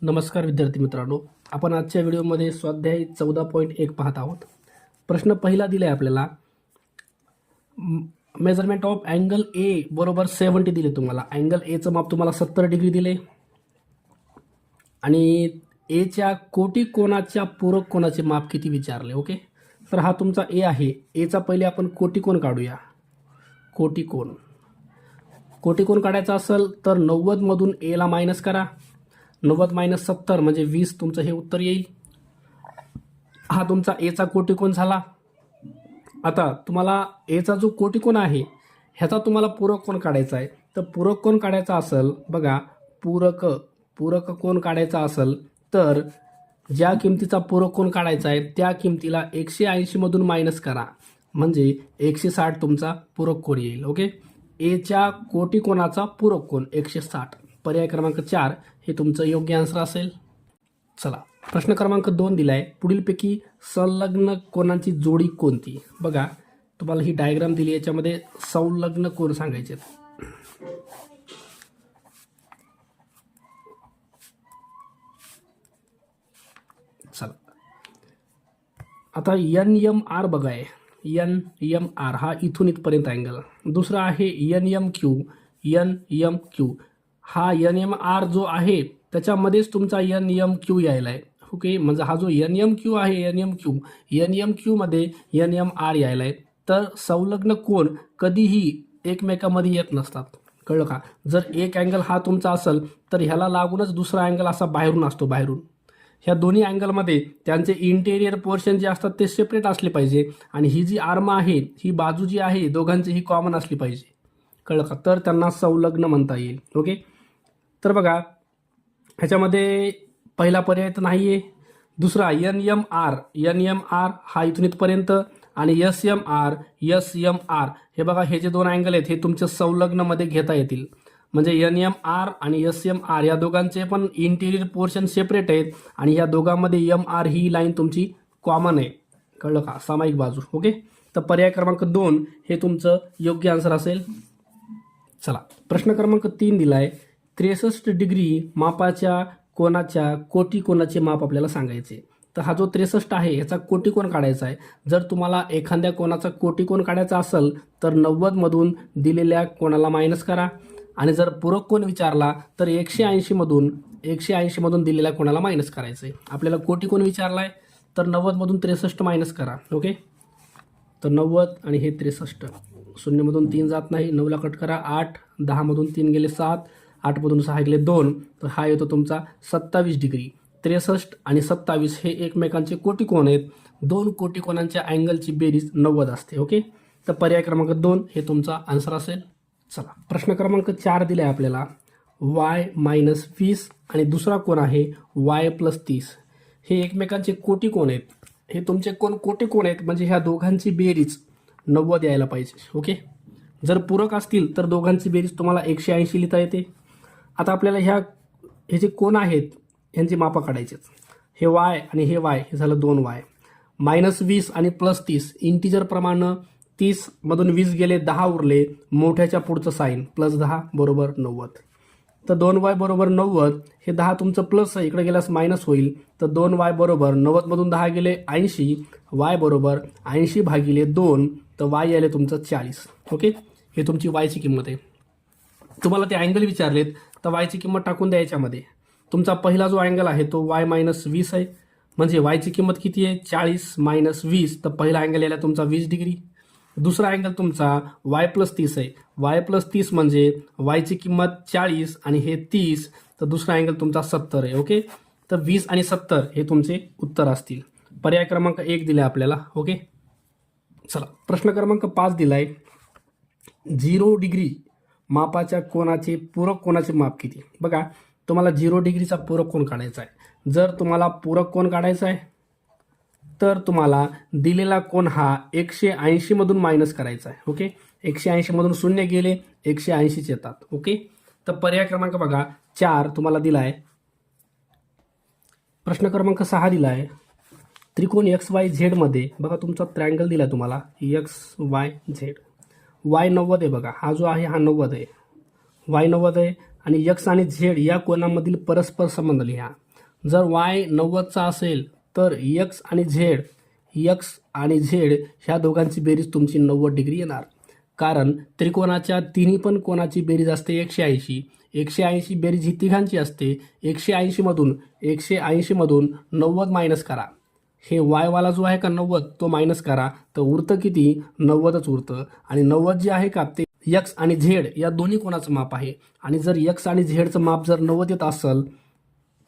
नमस्कार विद्यार्थी मित्रांनो, आपण आजच्या व्हिडिओमध्ये स्वाध्याय 14.1 पाहत आहोत. प्रश्न पहिला दिला आहे आपल्याला. मेजरमेंट ऑफ अँगल ए बरोबर 70 दिले तुम्हाला. अँगल एचं माप तुम्हाला 70 डिग्री दिले आणि एच्या कोटी कोणाच्या पूरक कोणाचे माप किती विचारले. ओके, तर हा तुमचा ए आहे. एचा पहिले आपण कोटी कोण काढूया. कोटी कोण काढायचा असेल तर 90 मधून एला मायनस करा. 90 मायनस 70 म्हणजे 20 तुमचं हे उत्तर येईल. हा तुमचा एचा कोटिकोण झाला. आता तुम्हाला एचा जो कोटिकोण आहे ह्याचा तुम्हाला पूरक कोण काढायचा आहे. तर पूरक कोण काढायचा असेल बघा, पूरक कोण काढायचा असेल तर ज्या किमतीचा पूरक कोण काढायचा आहे त्या किमतीला 180 मधून मायनस करा म्हणजे 160 तुमचा पूरक कोण येईल. ओके, एच्या कोटिकोणाचा पूरक कोण 160. पर्याय क्रमांक 4 हे तुमचं योग्य आन्सर असेल. चला, प्रश्न क्रमांक 2 दिलाय. पुढीलपैकी संलग्न कोणांची जोडी कोणती. बघा, तुम्हाला ही डायग्राम दिली, याच्यामध्ये संलग्न कोण सांगायचे. चला, आता NMR बघाय. NMR हा इथून इथपर्यंत अँगल. दुसरा आहे NMQ. हा NMR जो आहे त्याच्यामध्येच तुमचा NMQ यायला आहे. ओके, म्हणजे हा जो NMQ आहे NMQ मध्ये NMR यायला आहे. तर संलग्न कोण कधीही एकमेकांमध्ये येत नसतात, कळलं का. जर एक अँगल हा तुमचा असेल तर ह्याला लागूनच दुसरा अँगल असा बाहेरून असतो. बाहेरून ह्या दोन्ही अँगलमध्ये त्यांचे इंटेरियर पोर्शन जे असतात ते सेपरेट असले पाहिजे आणि ही जी आर्म आहे, ही बाजू जी आहे दोघांची ही कॉमन असली पाहिजे, कळलं का. तर त्यांना संलग्न म्हणता येईल. ओके, तर बघा ह्याच्यामध्ये पहिला पर्याय तर नाही आहे. दुसरा NMR हा इथून इथपर्यंत आणि SMR हे बघा, हे जे दोन अँगल आहेत हे तुमच्या संलग्नमध्ये घेता येतील. म्हणजे NMR आणि SMR या दोघांचे पण इंटेरियर पोर्शन सेपरेट आहेत आणि या दोघांमध्ये MR ही लाईन तुमची कॉमन आहे, कळलं का, सामायिक बाजू. ओके, तर पर्याय क्रमांक 2 हे तुमचं योग्य आन्सर असेल. चला, प्रश्न क्रमांक 3 दिलाय. 63 डिग्री मापाच्या कोणाच्या कोटी कोणाचे माप आपल्याला सांगायचे. तर हा जो 63 आहे ह्याचा कोटी कोण काढायचा आहे. जर तुम्हाला एखाद्या कोणाचा कोटी कोण काढायचा असेल तर 90 मधून दिलेल्या कोणाला मायनस करा आणि जर पूरक कोण विचारला तर 180 मधून दिलेल्या कोणाला मायनस करायचं आहे. आपल्याला कोटी कोण विचारलाय तर 90 मधून 63 मायनस करा. ओके, तर 90 आणि हे 63, 0 मधून 3 जात नाही, 9ला कट करा 8, 10 मधून 3 गेले 7, 8 मधून 6 गेले 2, तर हा येतो तुमचा 27 डिग्री. 63 आणि 27 हे एकमेकांचे कोटी कोण आहेत. दोन कोटी कोणांच्या अँगलची बेरीज 90 असते. ओके, तर पर्याय क्रमांक 2 हे तुमचा आन्सर असेल. चला, प्रश्न क्रमांक 4 दिला आहे आपल्याला. y-20 आणि दुसरा कोण आहे y+30. हे एकमेकांचे कोटी कोण आहेत. हे तुमचे कोटी कोण आहेत म्हणजे ह्या दोघांची बेरीज 90 यायला पाहिजे. ओके, जर पूरक असतील तर दोघांची बेरीज तुम्हाला 180 लिहिता येते. आता आपल्याला हे जे कोण आहेत यांची मापा काढायचे. हे y आणि हे y हे झालं 2y. -20 आणि +30 इंटिजर प्रमाणे 30 मधून 20 गेले 10 उरले, मोठ्याच्या पुढचं साईन +10 बरोबर 90. तर 2y बरोबर 90. हे 10 तुमचं प्लस आहे, इकडे गेल्यास मायनस होईल. तर 2y बरोबर 90 मधून 10 गेले 80, y बरोबर 80 भागिले 2, तर y आले तुमचं 40. ओके, हे तुमची yची किंमत आहे. तुम्हाला ते अँगल विचारलेत तर yची किंमत टाकून द्या याच्यामध्ये. तुमचा पहिला जो अँगल आहे तो y-20 आहे म्हणजे yची किंमत किती आहे 40 - 20, तर पहिला अँगल यायला तुमचा 20 डिग्री. दुसरा अँगल तुमचा y+30 आहे. y+30 म्हणजे yची किंमत 40 आणि हे 30, तर दुसरा अँगल तुमचा 70 आहे. ओके, तर 20 आणि 70 हे तुमचे उत्तर असतील. पर्याय क्रमांक 1 दिलाय आपल्याला. ओके, चला, प्रश्न क्रमांक 5 दिलाय. 0 डिग्री मापाच्या कोणाचे पूरक कोणाचे माप किती. बघा, तुम्हाला 0 डिग्रीचा पूरक कोण काढायचा आहे. जर तुम्हाला पूरक कोण काढायचा आहे तर तुम्हाला दिलेला कोण हा 180 मधून मायनस करायचा आहे. ओके, 180 मधून 0 गेले 180 येतात. ओके, तर पर्याय क्रमांक बघा 4 तुम्हाला दिलाय. प्रश्न क्रमांक 6 दिलाय. त्रिकोण XYZ मध्ये बघा तुमचा ट्रायंगल दिला तुम्हाला XYZ. y 90 आहे बघा, हा जो आहे हा 90 आहे, y 90 आहे आणि x आणि z या कोणामधील परस्पर संबंध लिहा. जर y 90चा असेल तर x आणि z ह्या दोघांची बेरीज तुमची 90 डिग्री येणार. कारण त्रिकोणाच्या तिन्ही पण कोणाची बेरीज असते 180. 180 बेरीज ही तिघांची असते. 180 मधून 90 मायनस करा. हे वायवाला जो आहे का 90 तो मायनस करा, तर उरतं किती? 90च उरतं. आणि 90 जे आहे का ते एक्स आणि झेड या दोन्ही कोणाचं माप आहे. आणि जर एक्स आणि झेडचं माप जर 90 येत असेल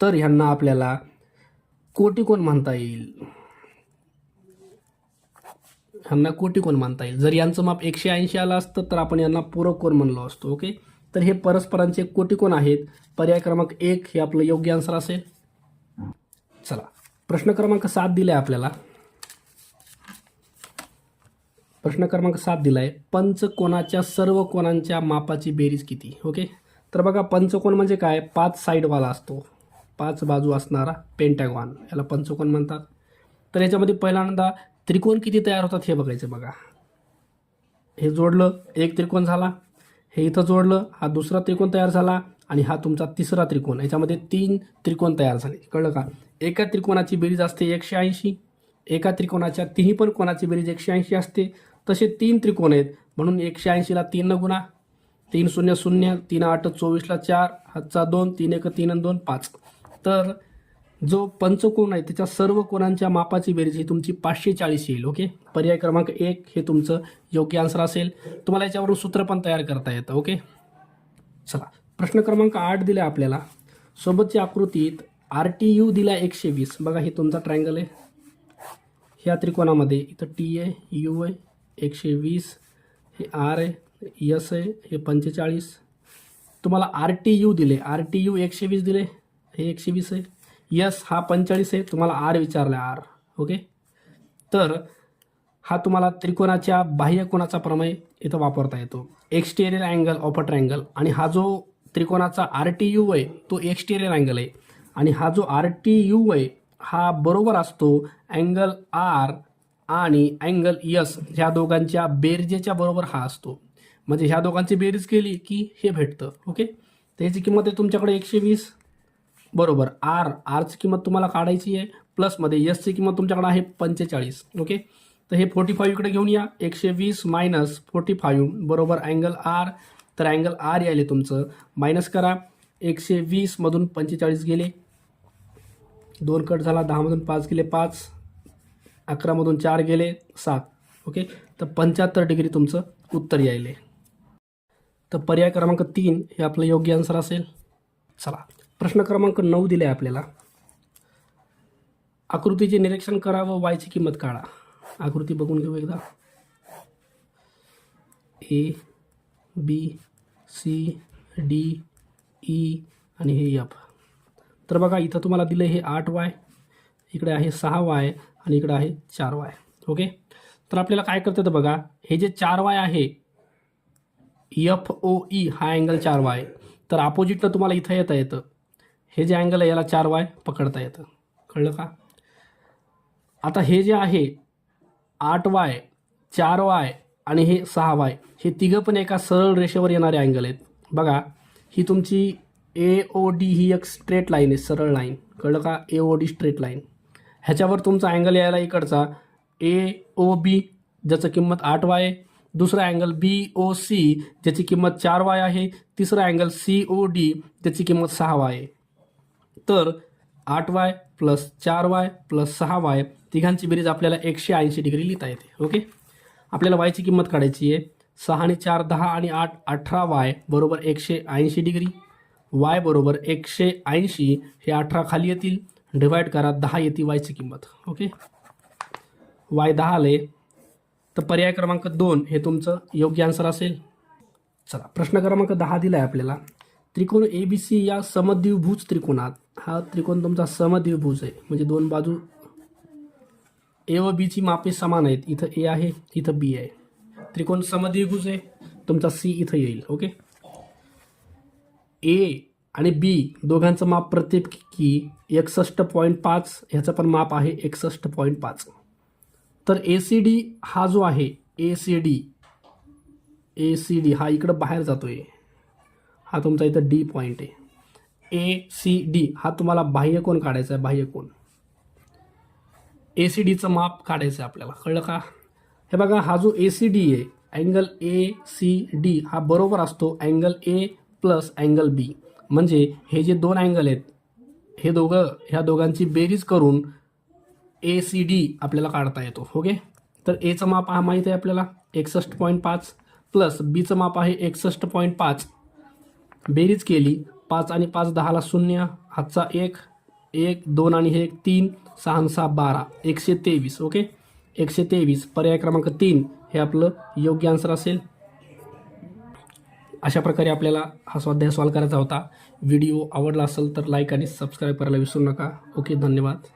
तर ह्यांना आपल्याला कोटिकोण म्हणता येईल. जर यांचं माप 180 आलं असतं तर आपण यांना पूरक कोण म्हणलो असतो. ओके, तर हे परस्परांचे कोटिकोण आहेत. पर्याय क्रमांक 1 हे आपलं योग्य आन्सर असेल. चला, प्रश्न क्रमांक 7 दिलाय आपल्याला. प्रश्न क्रमांक 7 दिलाय, पंचकोनाच्या सर्व कोणांच्या मापाची बेरीज किती? ओके, तर बघा पंचकोन म्हणजे काय? 5 साईडवाला असतो, 5 बाजू असणारा पेंटॅगॉन, याला पंचकोन म्हणतात. तर याच्यामध्ये पहिल्यांदा त्रिकोण किती तयार होतात हे बघायचं. बघा, हे जोडलं, एक त्रिकोण झाला. हे इथं जोडलं, हा दुसरा त्रिकोण तयार झाला. आणि हा तुमचा तिसरा त्रिकोण. याच्यामध्ये 3 त्रिकोण तयार झाले. कळलं का? एका त्रिकोणाची बेरीज असते 180. एका त्रिकोणाच्या तिन्ही पण कोणाची बेरीज 180 असते. तसे 3 त्रिकोण आहेत म्हणून 180ला 3 न गुणा. 3 0 0, 3 8 24ला 4, हातचा 2, 3 1 3 2 5. तर जो पंचकोन आहे त्याच्या सर्व कोणांच्या मापाची बेरीज ही तुमची 540 येईल. ओके, पर्याय क्रमांक 1 हे तुमचं योग्य आन्सर असेल. तुम्हाला याच्यावरून सूत्र पण तयार करता येतं. ओके, चला, प्रश्न क्रमांक 8 दिला आपल्याला. सोबतच्या आकृतीत RTU दिला 120. बघा, हे तुमचा ट्रायंगल आहे. ह्या त्रिकोणामध्ये इथं T आहे, U आहे, 120, हे R आहे, S आहे, हे 45. तुम्हाला RTU दिले, RTU 120 दिले, हे 120 आहे. यस हा 45 आहे. तुम्हाला आर विचारला, आर. ओके, तर हा तुम्हाला त्रिकोणाच्या बाह्य कोणाचा प्रमेय इथं वापरता येतो. Exterior angle of a triangle. आणि हा जो त्रिकोणाचा RTU आहे तो एक्सटेरियर अँगल आहे. आणि हा जो RTU आहे हा बरोबर असतो अँगल आर आणि अँगल यस ह्या दोघांच्या बेरजेच्या बरोबर हा असतो. म्हणजे ह्या दोघांची बेरीज केली की हे भेटतं. ओके, तर ह्याची किंमत आहे तुमच्याकडे 120 बरोबर आरची किंमत तुम्हाला काढायची आहे. प्लसमध्ये यसची किंमत तुमच्याकडे आहे 45. ओके, तर हे 45 इकडे घेऊन या. 120 मायनस 45 बरोबर अँगल आर. तर अँगल आर यायले तुमचं, मायनस करा. 120 मधून 45 गेले, 2 कट झाला. 10 मधून 5 गेले 5, 11 मधून 4 गेले 7. ओके, तर 75 डिग्री तुमचं उत्तर यायले. तर पर्याय क्रमांक 3 हे आपलं योग्य आन्सर असेल. चला, प्रश्न क्रमांक 9 दिले आहे आपल्याला. आकृतीचे निरीक्षण करा व वायची किंमत काढा. आकृती बघून घेऊ एकदा. A B C D E आणि हे F. तर बघा, इथं तुम्हाला दिलं हे 8y, इकडे आहे 6y आणि इकडे आहे 4y. ओके, तर आपल्याला काय करतं तर बघा, हे जे 4y आहे FOE हा अँगल 4y. तर अपोजिटनं तुम्हाला इथं येता येतं. हे जे अँगल आहे याला 4y पकडता येतं. कळलं का? आता हे जे आहे 8y, 4y आणि हे 6y हे तिघं पण एका सरळ रेषेवर येणारे अँगल आहेत. बघा, ही तुमची AOD ही एक स्ट्रेट लाईन आहे, सरळ लाईन. कळलं का? AOD straight line. ह्याच्यावर तुमचा अँगल यायला इकडचा AOB ज्याचं किंमत 8y आहे. दुसरा अँगल BOC ज्याची किंमत 4y आहे. तिसरा अँगल COD ज्याची किंमत 6y आहे. तर 8y plus 4y plus 6y तिघांची बेरीज आपल्याला 180 डिग्री लिहिता येते. ओके, आपल्याला वायची किंमत काढायची आहे. 6 आणि 4 10 आणि 8 18y बरोबर 180 डिग्री. y बरोबर 180, हे 18 खाली येतील, डिवाईड करा, 10 येते वायची किंमत. ओके, y 10 आले. तर पर्याय क्रमांक 2 हे तुमचं योग्य आन्सर असेल. चला, प्रश्न क्रमांक 10 दिला आहे आपल्याला. त्रिकोण ABC या समद्विभुज त्रिकोणात, हा त्रिकोण तुमचा समद्विभुज आहे म्हणजे दोन बाजू A व B ची मापे समान आहेत. इथं A आहे, इथं B आहे. त्रिकोण समद्विभुज आहे, तुमचा C इथं येईल. ओके, A आणि B दोघांचं माप प्रत्येकी 61.5, ह्याचं पण माप आहे 61.5. तर ACD हा जो आहे ACD हा इकडं बाहेर जातोय. हा तुमचा इथं D पॉईंट आहे. ACD हा तुम्हाला बाह्यकोन काढायचा आहे, बाह्यकोन. ACDचं माप काढायचं आहे आपल्याला, कळलं का? हे बघा, हा जो ACD आहे, अँगल ACD हा बरोबर असतो angle A plus angle B. म्हणजे हे जे दोन अँगल आहेत, ह्या दोघांची बेरीज करून ACD आपल्याला काढता येतो. ओके, तर Aचं माप हा माहीत आहे आपल्याला 61.5 प्लस Bचं माप आहे 61.5. बेरीज केली, 5 आणि 5 10ला 0, हातचा 1 1 2 आणि हे 3 6 6 12 123. ओके, 123 पर्याय क्रमांक 3 हे आपलं योग्य आन्सर असेल. अशा प्रकारे आपल्याला हा स्वाध्याय सॉल्व करायचा होता. व्हिडिओ आवडला असेल तर लाईक आणि सबस्क्राईब करायला विसरू नका. ओके, धन्यवाद.